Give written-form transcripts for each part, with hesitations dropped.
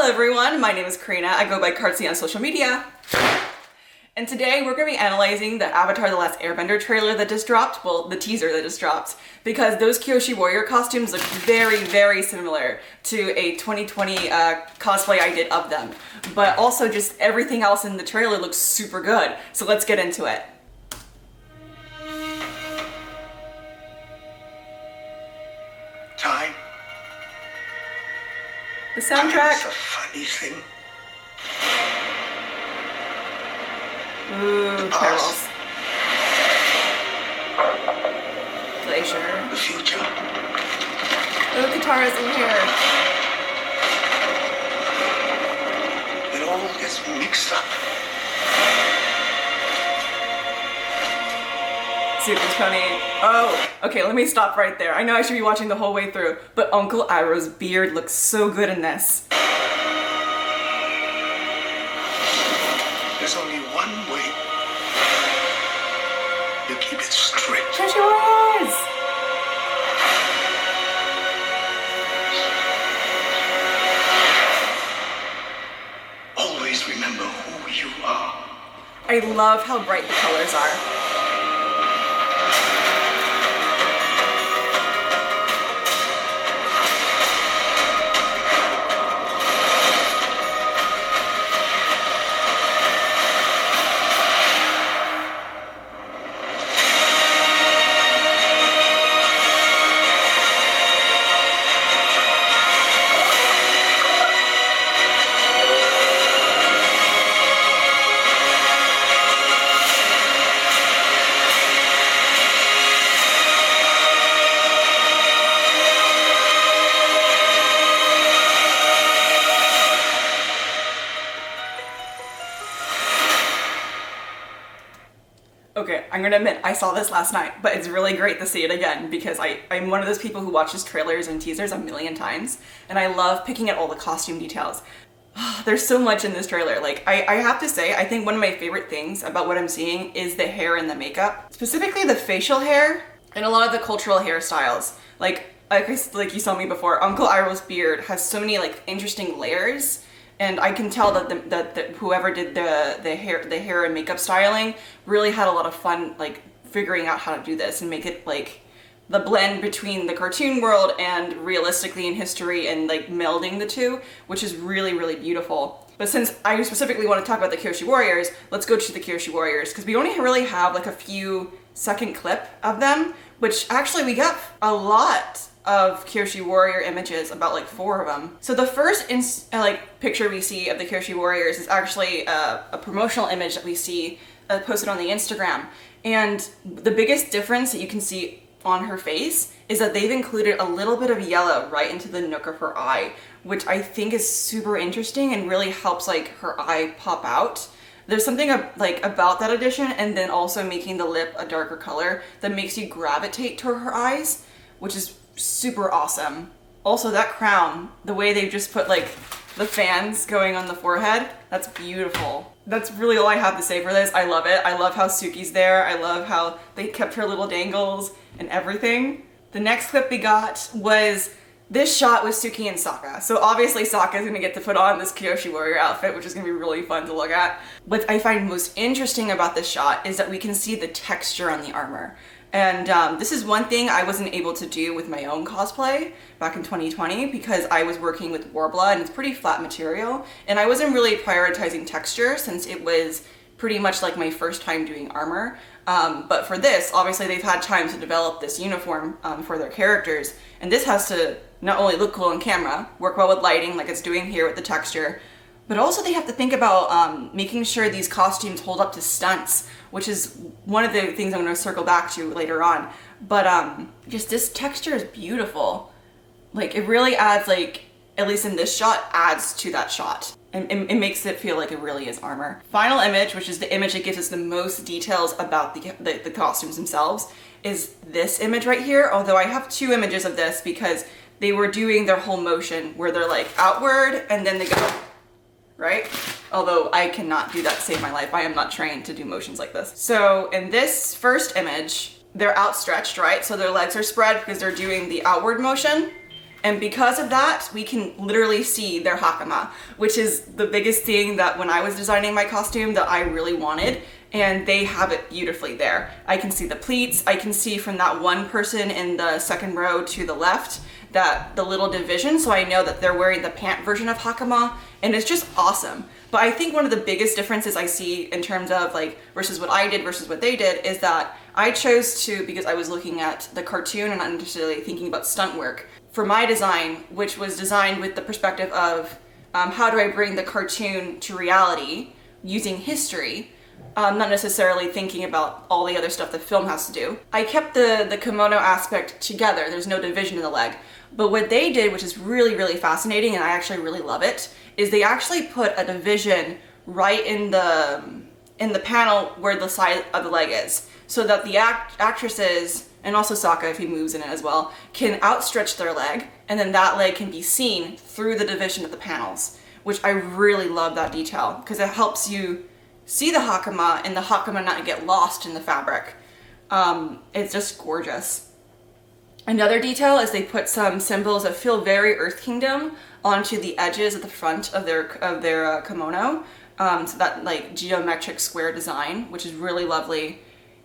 Hello everyone, my name is Karina. I go by Kartsy on social media. And today we're going to be analyzing the Avatar: The Last Airbender trailer that just dropped, well, the teaser that just dropped, because those Kyoshi warrior costumes look very, very similar to a 2020 cosplay I did of them. But also just everything else in the trailer looks super good. So let's get into it. Time. The soundtrack. It's a funny thing. Ooh, carols. Glacier. The future. Ooh, guitars in here. It all gets mixed up. Super Tony. Oh, okay, let me stop right there. I know I should be watching the whole way through, but Uncle Iroh's beard looks so good in this. There's only one way. You keep it straight. Kyoshi Warriors! Always remember who you are. I love how bright the colors are. Okay, I'm gonna admit, I saw this last night, but it's really great to see it again because I'm one of those people who watches trailers and teasers a million times, and I love picking at all the costume details. There's so much in this trailer. Like, I have to say, I think one of my favorite things about what I'm seeing is the hair and the makeup. Specifically the facial hair and a lot of the cultural hairstyles. Like you saw me before, Uncle Iroh's beard has so many like interesting layers. And I can tell that whoever did the hair and makeup styling really had a lot of fun like figuring out how to do this and make it like the blend between the cartoon world and realistically in history and like melding the two, which is really, really beautiful. But since I specifically want to talk about the Kyoshi Warriors, let's go to the Kyoshi Warriors because we only really have like a few second clip of them, which actually we got a lot of Kyoshi Warrior images, about like 4 of them. So the first picture we see of the Kyoshi Warriors is actually a promotional image that we see posted on the Instagram. And the biggest difference that you can see on her face is that they've included a little bit of yellow right into the nook of her eye, which I think is super interesting and really helps like her eye pop out. There's something like about that addition, and then also making the lip a darker color that makes you gravitate toward her eyes, which is super awesome. Also that crown, the way they've just put like the fans going on the forehead, that's beautiful. That's really all I have to say for this. I love it. I love how Suki's there. I love how they kept her little dangles and everything. The next clip we got was this shot with Suki and Sokka. So obviously Sokka's gonna get to put on this Kyoshi Warrior outfit, which is gonna be really fun to look at. What I find most interesting about this shot is that we can see the texture on the armor. And this is one thing I wasn't able to do with my own cosplay back in 2020 because I was working with Warblood and it's pretty flat material. And I wasn't really prioritizing texture since it was pretty much like my first time doing armor. But for this, obviously they've had time to develop this uniform for their characters. And this has to not only look cool on camera, work well with lighting like it's doing here with the texture, but also they have to think about making sure these costumes hold up to stunts, which is one of the things I'm going to circle back to later on. But just this texture is beautiful. Like it really adds, like, at least in this shot, adds to that shot. And it makes it feel like it really is armor. Final image, which is the image that gives us the most details about the costumes themselves, is this image right here. Although I have 2 images of this because they were doing their whole motion where they're like outward and then they go, right? Although I cannot do that to save my life. I am not trained to do motions like this. So in this first image, they're outstretched, right? So their legs are spread because they're doing the outward motion. And because of that, we can literally see their hakama, which is the biggest thing that when I was designing my costume that I really wanted. And they have it beautifully there. I can see the pleats. I can see from that one person in the second row to the left that the little division, so I know that they're wearing the pant version of hakama, and it's just awesome. But I think one of the biggest differences I see in terms of like versus what I did versus what they did is that I chose to, because I was looking at the cartoon and not necessarily thinking about stunt work, for my design, which was designed with the perspective of how do I bring the cartoon to reality using history, not necessarily thinking about all the other stuff the film has to do. I kept the kimono aspect together. There's no division in the leg. But what they did, which is really, really fascinating, and I actually really love it, is they actually put a division right in the panel where the side of the leg is, so that the actresses, and also Sokka if he moves in it as well, can outstretch their leg, and then that leg can be seen through the division of the panels, which I really love that detail, because it helps you see the hakama and the hakama not get lost in the fabric. It's just gorgeous. Another detail is they put some symbols that feel very Earth Kingdom onto the edges at the front of their kimono, so that like geometric square design, which is really lovely.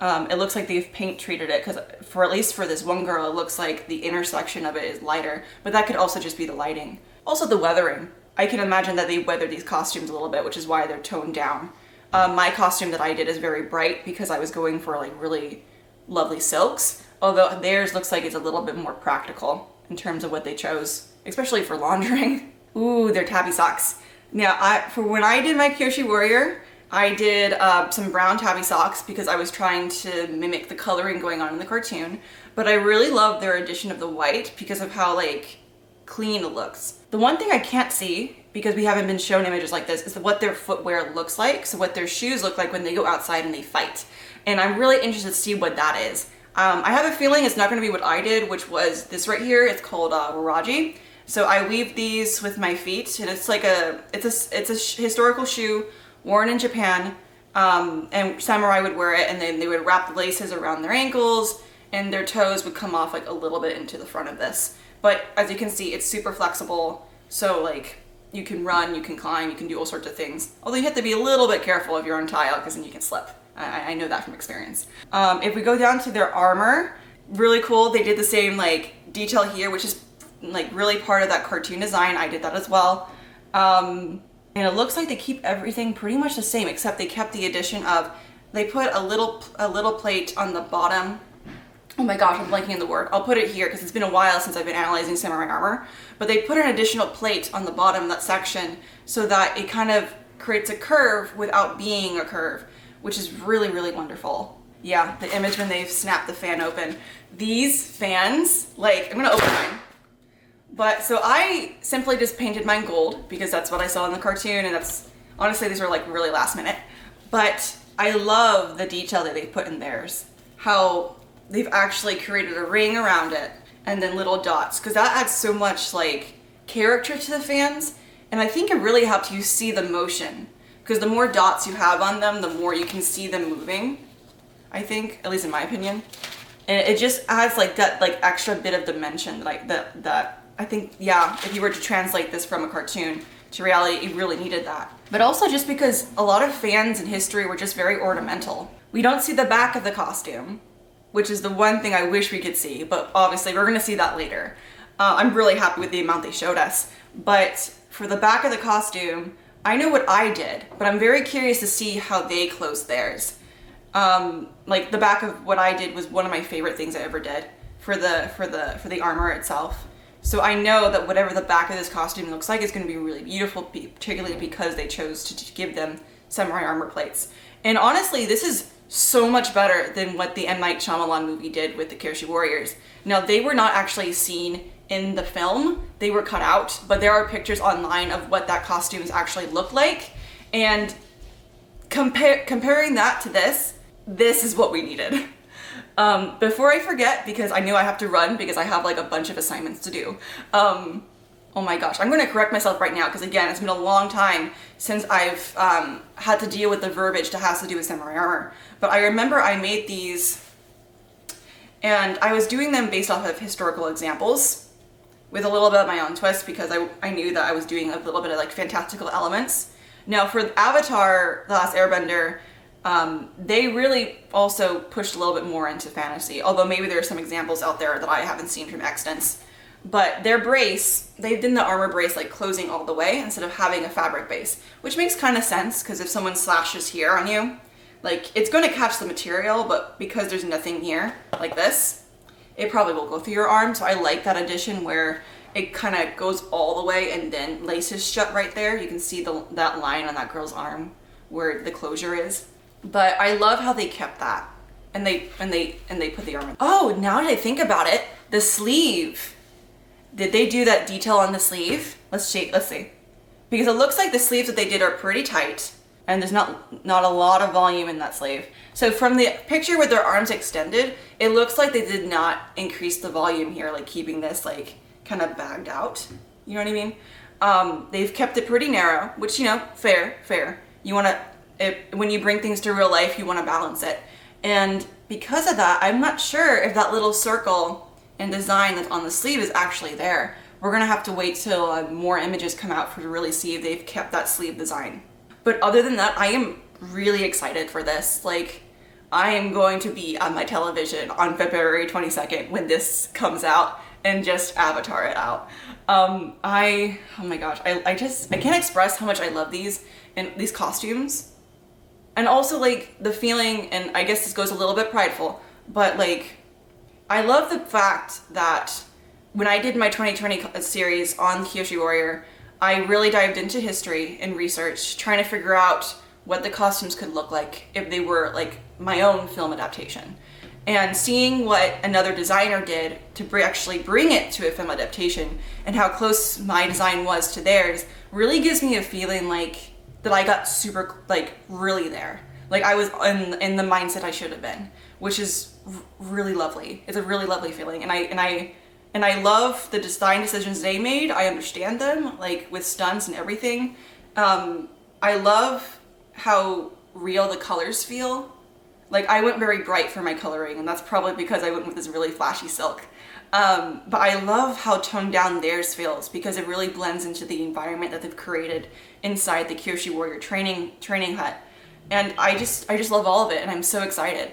It looks like they've paint treated it, because for at least for this one girl, it looks like the intersection of it is lighter, but that could also just be the lighting. Also the weathering. I can imagine that they weathered these costumes a little bit, which is why they're toned down. My costume that I did is very bright because I was going for like really lovely silks, although theirs looks like it's a little bit more practical in terms of what they chose, especially for laundering. Ooh, they're tabby socks. Now, for when I did my Kyoshi warrior, I did some brown tabby socks because I was trying to mimic the coloring going on in the cartoon, but I really love their addition of the white because of how like clean it looks. The one thing I can't see, because we haven't been shown images like this, is what their footwear looks like, so what their shoes look like when they go outside and they fight. And I'm really interested to see what that is. I have a feeling it's not going to be what I did, which was this right here. It's called waraji. So I weave these with my feet, and it's like it's a historical shoe worn in Japan, and samurai would wear it, and then they would wrap the laces around their ankles, and their toes would come off like a little bit into the front of this. But as you can see, it's super flexible, so like you can run, you can climb, you can do all sorts of things. Although you have to be a little bit careful if you're on tile, because then you can slip. I know that from experience. If we go down to their armor, really cool. They did the same like detail here, which is like really part of that cartoon design. I did that as well. And it looks like they keep everything pretty much the same, except they kept the addition of, they put a little plate on the bottom. Oh my gosh, I'm blanking on the word. I'll put it here because it's been a while since I've been analyzing samurai armor. But they put an additional plate on the bottom of that section so that it kind of creates a curve without being a curve, which is really, really wonderful. Yeah, the image when they've snapped the fan open. These fans, like, I'm gonna open mine. But so I simply just painted mine gold because that's what I saw in the cartoon, and that's, honestly, these were like really last minute. But I love the detail that they put in theirs. How they've actually created a ring around it and then little dots, because that adds so much like character to the fans, and I think it really helps you see the motion, because the more dots you have on them, the more you can see them moving, I think, at least in my opinion. And it just adds like that like extra bit of dimension that I think, yeah, if you were to translate this from a cartoon to reality, it really needed that. But also just because a lot of fans in history were just very ornamental. We don't see the back of the costume, which is the one thing I wish we could see, but obviously we're gonna see that later. I'm really happy with the amount they showed us. But for the back of the costume, I know what I did, but I'm very curious to see how they closed theirs. Like the back of what I did was one of my favorite things I ever did for the armor itself. So I know that whatever the back of this costume looks like is going to be really beautiful, particularly because they chose to give them samurai armor plates. And honestly, this is so much better than what the M. Night Shyamalan movie did with the Kyoshi Warriors. Now, they were not actually seen in the film. They were cut out, but there are pictures online of what that costumes actually look like. And comparing that to this is what we needed. Before I forget, because I know I have to run because I have like a bunch of assignments to do. Oh my gosh, I'm going to correct myself right now because again, it's been a long time since I've had to deal with the verbiage that has to do with samurai armor. But I remember I made these and I was doing them based off of historical examples. with a little bit of my own twist because I knew that I was doing a little bit of like fantastical elements. Now for Avatar, The Last Airbender, they really also pushed a little bit more into fantasy, although maybe there are some examples out there that I haven't seen from Extents. But their brace, they did the armor brace like closing all the way instead of having a fabric base, which makes kind of sense because if someone slashes here on you, like it's going to catch the material, but because there's nothing here like this, it probably will go through your arm. So I like that addition where it kind of goes all the way and then laces shut right there. You can see that line on that girl's arm where the closure is. But I love how they kept that, and they put the arm in. Oh, now that I think about it, the sleeve. Did they do that detail on the sleeve? Let's see. Because it looks like the sleeves that they did are pretty tight, and there's not a lot of volume in that sleeve. So from the picture with their arms extended, it looks like they did not increase the volume here, like keeping this like kind of bagged out. You know what I mean? They've kept it pretty narrow, which, you know, fair. You want to, when you bring things to real life, you want to balance it. And because of that, I'm not sure if that little circle and design that's on the sleeve is actually there. We're gonna have to wait till more images come out to really see if they've kept that sleeve design. But other than that, I am really excited for this. Like, I am going to be on my television on February 22nd when this comes out and just avatar it out. Oh my gosh, I can't express how much I love these and these costumes. And also like the feeling, and I guess this goes a little bit prideful, but like, I love the fact that when I did my 2020 series on Kyoshi Warrior, I really dived into history and research, trying to figure out what the costumes could look like if they were like my own film adaptation. And seeing what another designer did to actually bring it to a film adaptation and how close my design was to theirs really gives me a feeling like that I got super, like, really there. Like I was in the mindset I should have been, which is really lovely. It's a really lovely feeling, and I love the design decisions they made. I understand them, like with stunts and everything. I love how real the colors feel. Like I went very bright for my coloring, and that's probably because I went with this really flashy silk. But I love how toned down theirs feels because it really blends into the environment that they've created inside the Kyoshi Warrior training hut. And I just love all of it, and I'm so excited.